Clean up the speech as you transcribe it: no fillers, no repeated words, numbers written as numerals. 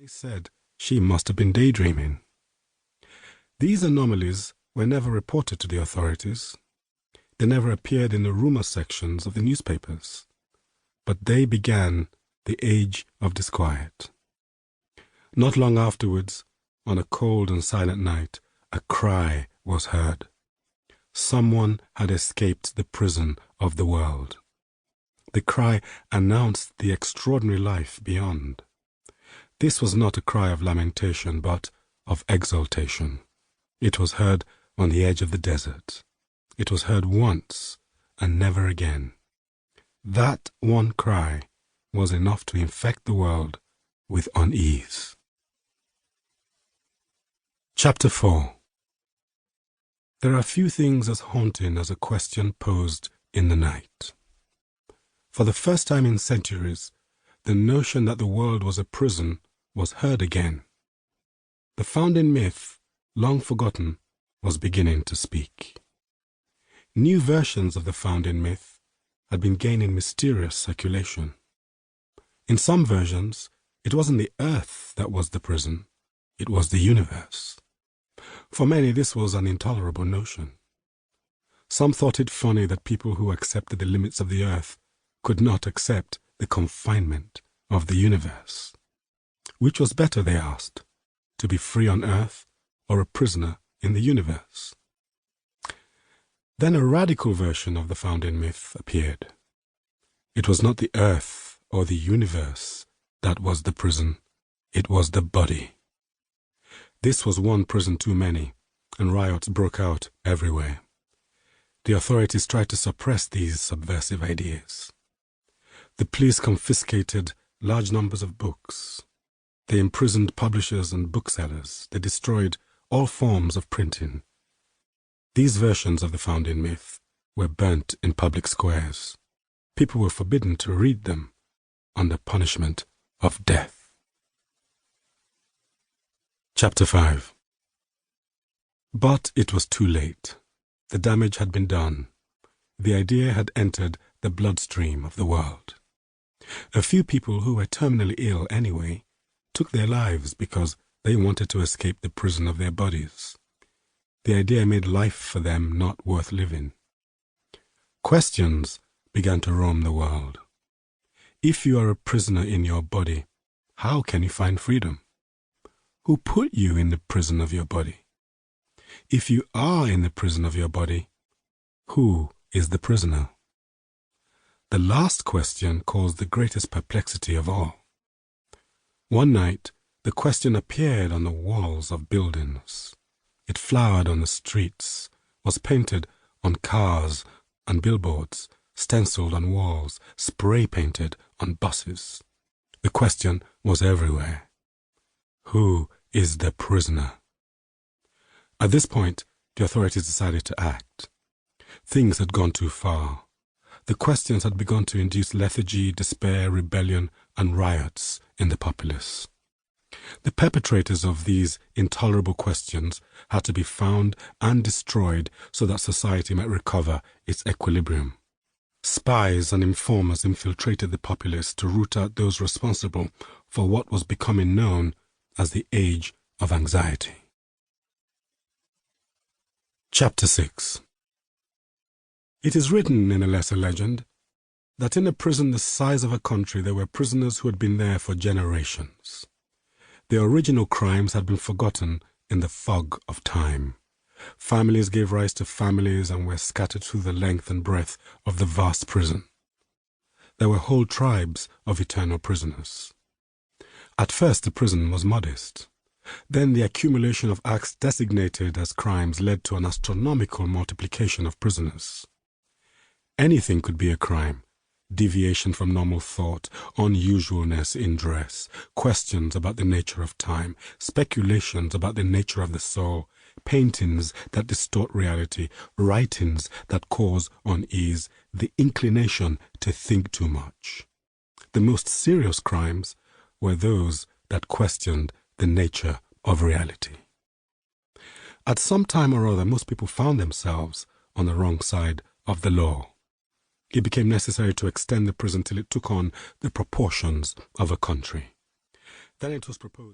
They said she must have been daydreaming. These anomalies were never reported to the authorities. They never appeared in the rumor sections of the newspapers. But they began the age of disquiet. Not long afterwards, on a cold and silent night, a cry was heard. Someone had escaped the prison of the world. The cry announced the extraordinary life beyond. This was not a cry of lamentation, but of exultation. It was heard on the edge of the desert. It was heard once and never again. That one cry was enough to infect the world with unease. Chapter 4. There are few things as haunting as a question posed in the night. For the first time in centuries, the notion that the world was a prison was heard again. The founding myth, long forgotten, was beginning to speak. New versions of the founding myth had been gaining mysterious circulation. In some versions, it wasn't the earth that was the prison, it was the universe. For many, this was an intolerable notion. Some thought it funny that people who accepted the limits of the earth could not accept the confinement of the universe. Which was better, they asked, to be free on earth or a prisoner in the universe? Then a radical version of the founding myth appeared. It was not the earth or the universe that was the prison, it was the body. This was one prison too many, and riots broke out everywhere. The authorities tried to suppress these subversive ideas. The police confiscated large numbers of books. They imprisoned publishers and booksellers. They destroyed all forms of printing. These versions of the founding myth were burnt in public squares. People were forbidden to read them under punishment of death. Chapter 5. But it was too late. The damage had been done. The idea had entered the bloodstream of the world. A few people who were terminally ill anyway took their lives because they wanted to escape the prison of their bodies. The idea made life for them not worth living. Questions began to roam the world. If you are a prisoner in your body, how can you find freedom? Who put you in the prison of your body? If you are in the prison of your body, who is the prisoner? The last question caused the greatest perplexity of all. One night, the question appeared on the walls of buildings. It flowered on the streets, was painted on cars and billboards, stenciled on walls, spray-painted on buses. The question was everywhere. Who is the prisoner? At this point, the authorities decided to act. Things had gone too far. The questions had begun to induce lethargy, despair, rebellion, and riots in the populace. The perpetrators of these intolerable questions had to be found and destroyed so that society might recover its equilibrium. Spies and informers infiltrated the populace to root out those responsible for what was becoming known as the Age of Anxiety. Chapter 6. It is written in a lesser legend that in a prison the size of a country there were prisoners who had been there for generations. Their original crimes had been forgotten in the fog of time. Families gave rise to families and were scattered through the length and breadth of the vast prison. There were whole tribes of eternal prisoners. At first the prison was modest. Then the accumulation of acts designated as crimes led to an astronomical multiplication of prisoners. Anything could be a crime. Deviation from normal thought, unusualness in dress, questions about the nature of time, speculations about the nature of the soul, paintings that distort reality, writings that cause unease, the inclination to think too much. The most serious crimes were those that questioned the nature of reality. At some time or other, most people found themselves on the wrong side of the law. It became necessary to extend the prison till it took on the proportions of a country. Then it was proposed